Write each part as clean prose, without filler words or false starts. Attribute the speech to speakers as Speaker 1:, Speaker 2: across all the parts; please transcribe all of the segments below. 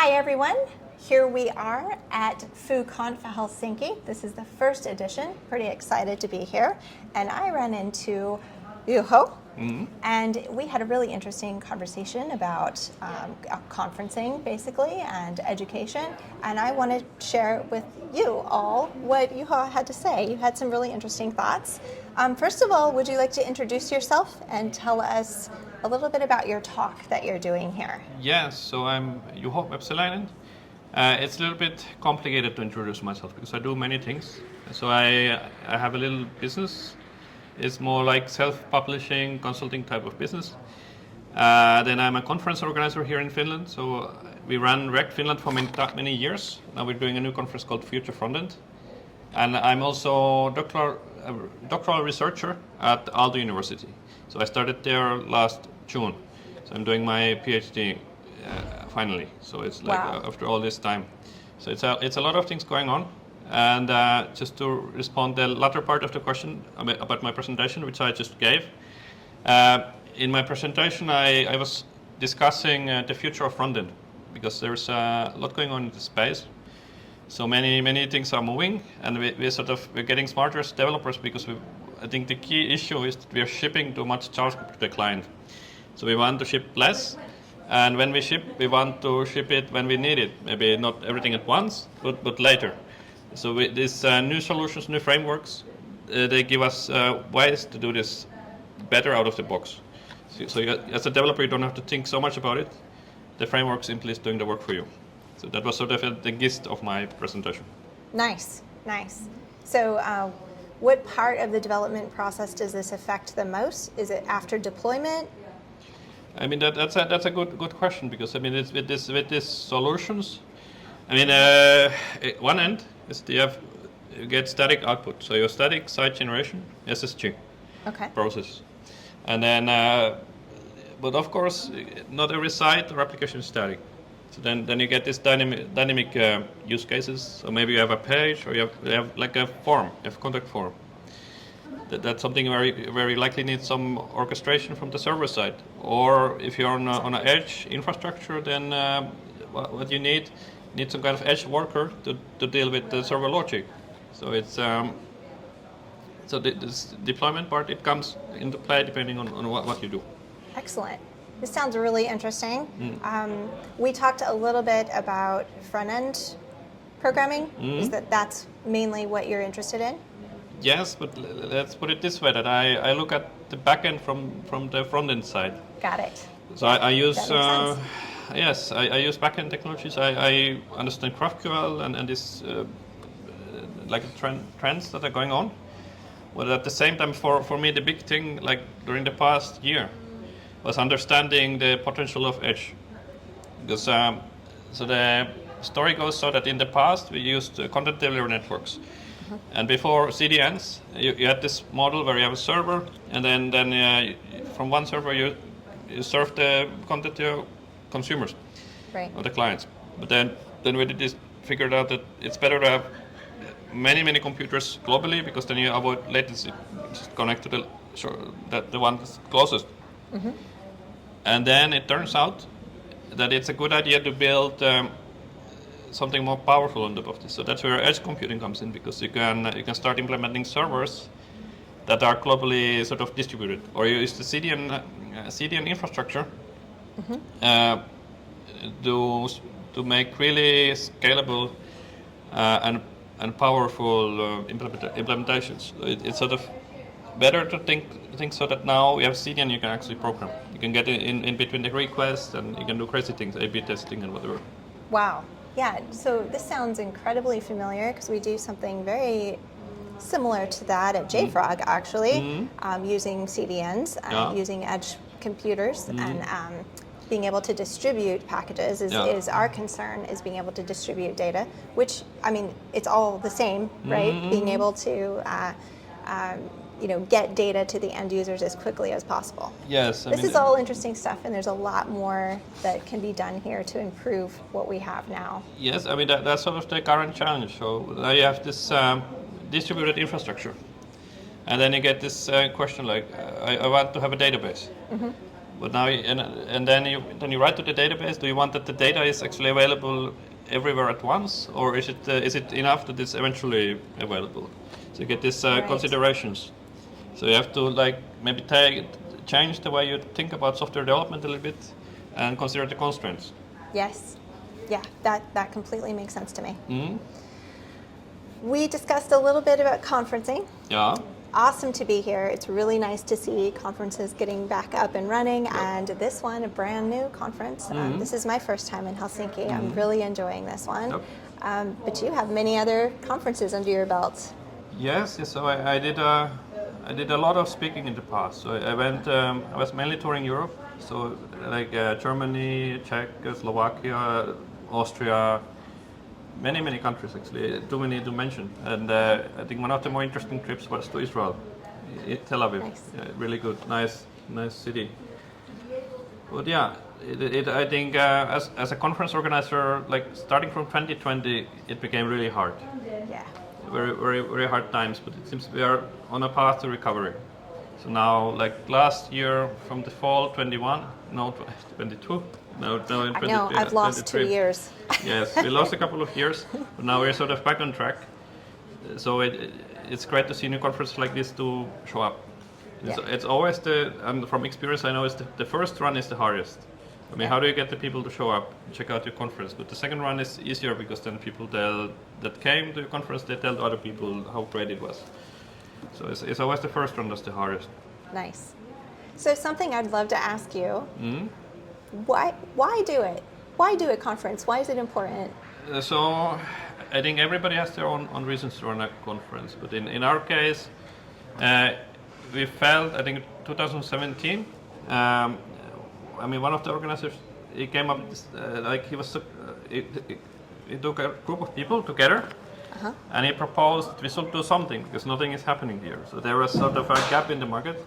Speaker 1: Hi everyone, here we are at FooConf Helsinki. This is the first edition, pretty excited to be here. And I ran into Juho, and we had a really interesting conversation about conferencing basically and education. And I want to share with you all what Juho had to say. You had some really interesting thoughts. First of all, would you like to introduce yourself and tell us a little bit about your talk that you're doing here?
Speaker 2: Yes, so I'm Juho Vepsäläinen. It's a little bit complicated to introduce myself because I do many things. So I have a little business. It's more like self-publishing, consulting type of business. Then I'm a conference organizer here in Finland. So we ran React Finland for many years. Now we're doing a new conference called Future Frontend. And I'm also a doctoral researcher at Aalto University. So I started there last June. So I'm doing my PhD finally. So it's like after all this time. So it's a lot of things going on. And just to respond the latter part of the question about my presentation, which I just gave. In my presentation, I was discussing the future of frontend because there's a lot going on in the space. So many things are moving, and we're getting smarter as developers because I think the key issue is that we are shipping too much JavaScript to the client. So we want to ship less, and when we ship, we want to ship it when we need it. Maybe not everything at once, but later. So these new solutions, new frameworks, they give us ways to do this better out of the box. So as a developer, you don't have to think so much about it. The framework simply is doing the work for you. So that was sort of the gist of my presentation.
Speaker 1: Nice. So what part of the development process does this affect the most? Is it after deployment?
Speaker 2: I mean, that's a good question because I mean, it's with these solutions. I mean, one end is you get static output, so your static site generation SSG process, and then, but of course, not every site or application is static. So then you get this dynamic use cases. So maybe you have a page, or you have like a form, you have a contact form. That's something where you likely need some orchestration from the server side. Or if you're on an edge infrastructure, then what you need some kind of edge worker to deal with the server logic. So it's so this deployment part, it comes into play depending on what you do.
Speaker 1: Excellent. This sounds really interesting. We talked a little bit about front-end programming. Is that's mainly what you're interested in?
Speaker 2: Yes, but let's put it this way, that I look at the backend from the front-end side.
Speaker 1: Got it.
Speaker 2: So I use
Speaker 1: that makes sense.
Speaker 2: I use backend technologies. I understand GraphQL and this like trends that are going on. But at the same time, for me, the big thing like during the past year was understanding the potential of edge. Because so the story goes so that in the past we used content delivery networks. And before CDNs, you had this model where you have a server, and then from one server you serve the content to your consumers, or the clients. But then we did this, figured out that it's better to have many computers globally because then you avoid latency. Just connect to the one that's closest. And then it turns out that it's a good idea to build something more powerful on top of this. So that's where edge computing comes in, because you can start implementing servers that are globally sort of distributed, or you use the CDN infrastructure to make really scalable and powerful implementations. It's sort of better to think so that now we have CDN you can actually program. You can get in between the requests, and you can do crazy things, A/B testing and whatever.
Speaker 1: Wow. Yeah, so this sounds incredibly familiar because we do something very similar to that at JFrog, actually, using CDNs, using edge computers, and being able to distribute packages is our concern, is being able to distribute data, which, I mean, it's all the same, right? Being able to get data to the end users as quickly as possible.
Speaker 2: Yes.
Speaker 1: This is all interesting stuff, and there's a lot more that can be done here to improve what we have now.
Speaker 2: Yes, I mean, that's sort of the current challenge. So now you have this distributed infrastructure, and then you get this question like, I want to have a database. But now, and then you write to the database. Do you want that the data is actually available everywhere at once, or is it enough that it's eventually available? So you get these considerations. So you have to like maybe change the way you think about software development a little bit, and consider the constraints.
Speaker 1: Yes. Yeah, that completely makes sense to me.
Speaker 2: Mm-hmm.
Speaker 1: We discussed a little bit about conferencing.
Speaker 2: Yeah.
Speaker 1: Awesome to be here. It's really nice to see conferences getting back up and running,
Speaker 2: Yep.
Speaker 1: and this one, a brand new conference.
Speaker 2: Mm-hmm.
Speaker 1: This is my first time in Helsinki. I'm really enjoying this one.
Speaker 2: Yep.
Speaker 1: But you have many other conferences under your belt.
Speaker 2: Yes. So I did a lot of speaking in the past. So I went. I was mainly touring Europe. So like Germany, Czech, Slovakia, Austria. Many countries actually, too many to mention. And I think one of the more interesting trips was to Israel, Tel Aviv.
Speaker 1: Nice.
Speaker 2: Yeah, really good, nice city. But yeah, I think as a conference organizer, like starting from 2020, it became really hard.
Speaker 1: Yeah.
Speaker 2: Very hard times. But it seems we are on a path to recovery. So now, like last year, from the fall 21, no 22. No, in
Speaker 1: I know, I've lost 2 years.
Speaker 2: Yes, we lost a couple of years, but now we're sort of back on track. So it's great to see new conferences like this to show up. It's always and from experience I know, the first run is the hardest. I mean, how do you get the people to show up, check out your conference? But the second run is easier because then people that came to your conference, they tell other people how great it was. So it's always the first run that's the hardest.
Speaker 1: Nice. So something I'd love to ask you.
Speaker 2: Mm-hmm.
Speaker 1: Why do it? Why do a conference? Why is it important?
Speaker 2: So I think everybody has their own reasons to run a conference. But in our case, we felt, I think 2017, I mean, one of the organizers, he came up with this, he took a group of people together, and he proposed we should do something because nothing is happening here. So there was sort of a gap in the market.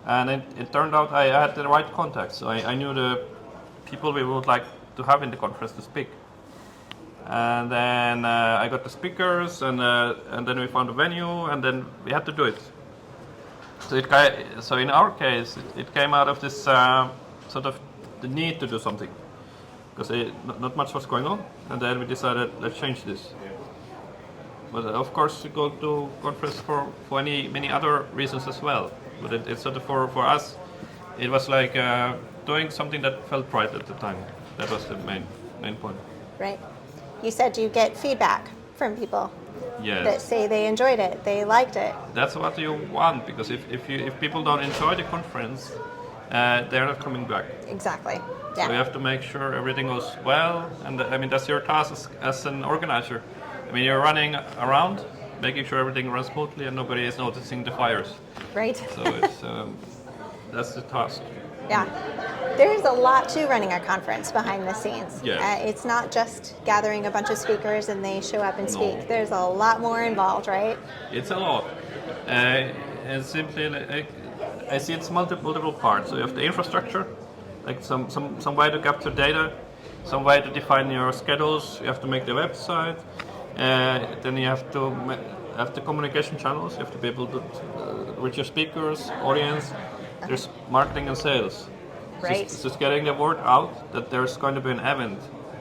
Speaker 2: And it turned out I had the right contacts. So I knew the people we would like to have in the conference to speak. And then I got the speakers, and then we found a venue, and then we had to do it. So in our case, it came out of this sort of the need to do something, because not much was going on, and then we decided let's change this. But of course, we go to conference for many other reasons as well. But it's sort of for us, it was like doing something that felt right at the time. That was the main point.
Speaker 1: Right. You said you get feedback from people.
Speaker 2: Yes.
Speaker 1: That say they enjoyed it, they liked it.
Speaker 2: That's what you want, because if people don't enjoy the conference, they're not coming back.
Speaker 1: Exactly.
Speaker 2: So you have to make sure everything goes well, and I mean that's your task as an organizer. I mean, you're running around, making sure everything runs smoothly and nobody is noticing the fires.
Speaker 1: Right.
Speaker 2: So it's, that's the task.
Speaker 1: Yeah. There's a lot to running a conference behind the scenes.
Speaker 2: Yes.
Speaker 1: It's not just gathering a bunch of speakers and they show up and speak.
Speaker 2: No.
Speaker 1: There's a lot more involved, right?
Speaker 2: It's a lot. And simply, I see it's multiple parts. So you have the infrastructure, like some way to capture data, some way to define your schedules. You have to make the website. Then you have to have the communication channels. You have to be able to reach your speakers, audience. There's marketing and sales.
Speaker 1: Right.
Speaker 2: Just getting the word out that there's going to be an event,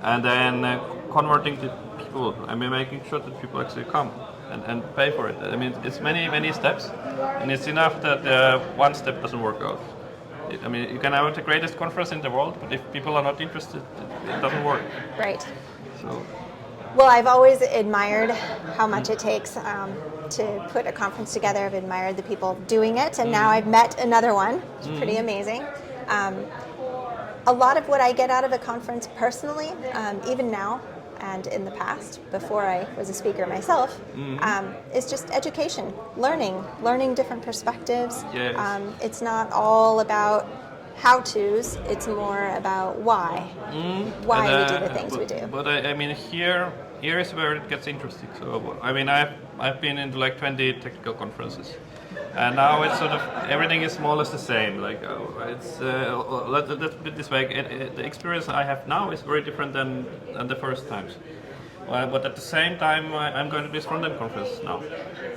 Speaker 2: and then converting the people. I mean, making sure that people actually come and pay for it. I mean, it's many steps, and it's enough that one step doesn't work out. I mean, you can have the greatest conference in the world, but if people are not interested, it doesn't work.
Speaker 1: Right.
Speaker 2: So.
Speaker 1: Well, I've always admired how much it takes to put a conference together. I've admired the people doing it, and now I've met another one. It's pretty amazing. A lot of what I get out of a conference personally, even now and in the past, before I was a speaker myself, is just education, learning different perspectives.
Speaker 2: Yes.
Speaker 1: It's not all about how-tos, it's more about why. Why we do the things we do.
Speaker 2: But I mean, here is where it gets interesting. So I mean, I've been into like 20 technical conferences, and now it's sort of everything is more or less the same. Like it's let's put it this way: the experience I have now is very different than the first times. But at the same time, I'm going to this front-end conference now.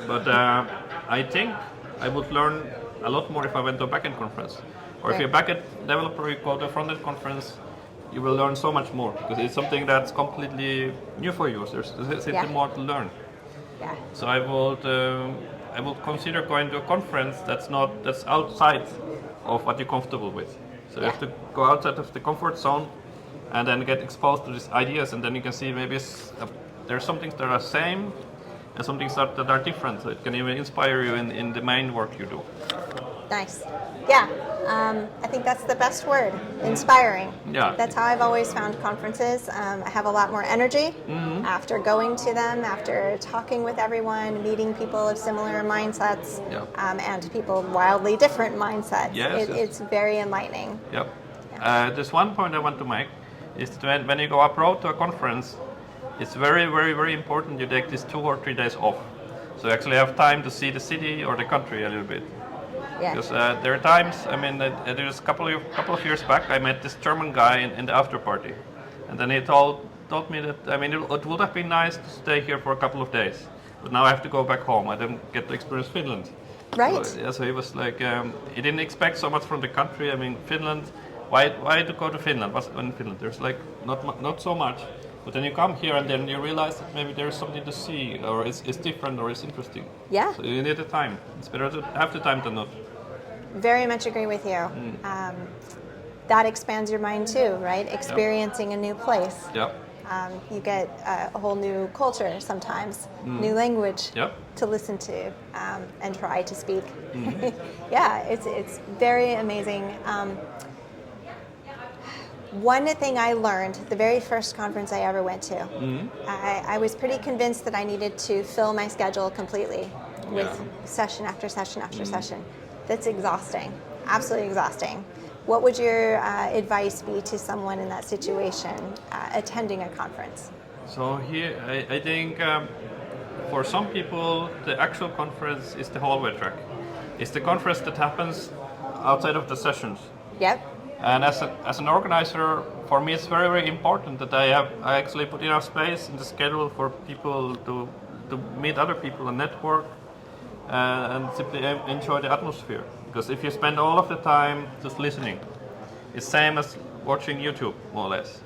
Speaker 2: But I think I would learn a lot more if I went to a back-end conference. Or if you're a backend developer, you go to a front-end conference, you will learn so much more because it's something that's completely new for you. There's simply more to learn.
Speaker 1: Yeah.
Speaker 2: So I would consider going to a conference that's outside of what you're comfortable with. So you have to go outside of the comfort zone and then get exposed to these ideas, and then you can see maybe there's some things that are same and some things that are different. So it can even inspire you in the main work you do.
Speaker 1: Nice. Yeah. I think that's the best word, inspiring.
Speaker 2: Yeah.
Speaker 1: That's how I've always found conferences. I have a lot more energy after going to them, after talking with everyone, meeting people of similar mindsets, and people wildly different mindsets.
Speaker 2: Yes,
Speaker 1: It's very enlightening.
Speaker 2: Yep. There's one point I want to make, is that when you go abroad to a conference, it's very, very, very important you take these 2 or 3 days off. So you actually have time to see the city or the country a little bit.
Speaker 1: Yeah.
Speaker 2: Because there are times, I mean, there was a couple of years back, I met this German guy in the after party. And then he told me that, I mean, it would have been nice to stay here for a couple of days. But now I have to go back home. I didn't get to experience Finland.
Speaker 1: Right.
Speaker 2: So he was like, he didn't expect so much from the country. I mean, Finland, why to go to Finland? What's in Finland? There's like not so much. But then you come here and then you realize that maybe there's something to see, or it's different, or it's interesting.
Speaker 1: Yeah.
Speaker 2: So you need the time. It's better to have the time than not.
Speaker 1: Very much agree with you. That expands your mind too, right? Experiencing a new place.
Speaker 2: Yeah.
Speaker 1: You get a whole new culture sometimes, new language to listen to and try to speak. Yeah, it's very amazing. One thing I learned, the very first conference I ever went to, I was pretty convinced that I needed to fill my schedule completely with session after session after session. That's exhausting, absolutely exhausting. What would your advice be to someone in that situation attending a conference?
Speaker 2: So here, I think for some people, the actual conference is the hallway track. It's the conference that happens outside of the sessions.
Speaker 1: Yep.
Speaker 2: And as an organizer, for me, it's very, very important that I actually put enough space in the schedule for people to meet other people and network and simply enjoy the atmosphere. Because if you spend all of the time just listening, it's same as watching YouTube, more or less.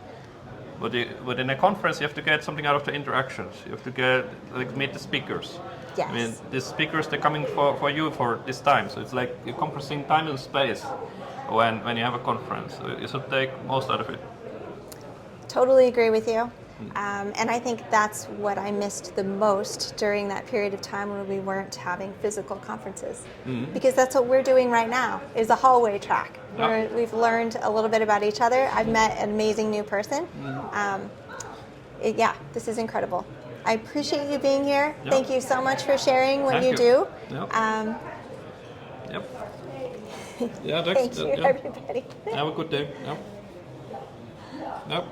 Speaker 2: But in a conference, you have to get something out of the interactions. You have to meet the speakers.
Speaker 1: Yes.
Speaker 2: I mean, the speakers, they're coming for you for this time. So it's like you're compressing time and space when you have a conference. So you should take most out of it.
Speaker 1: Totally agree with you. And I think that's what I missed the most during that period of time when we weren't having physical conferences. Because that's what we're doing right now, is a hallway track. Where we've learned a little bit about each other. I've met an amazing new person. This is incredible. I appreciate you being here.
Speaker 2: Yep.
Speaker 1: Thank you so much for sharing what
Speaker 2: Thank
Speaker 1: you do.
Speaker 2: Yep.
Speaker 1: Thank you, everybody.
Speaker 2: Have a good day. Yep.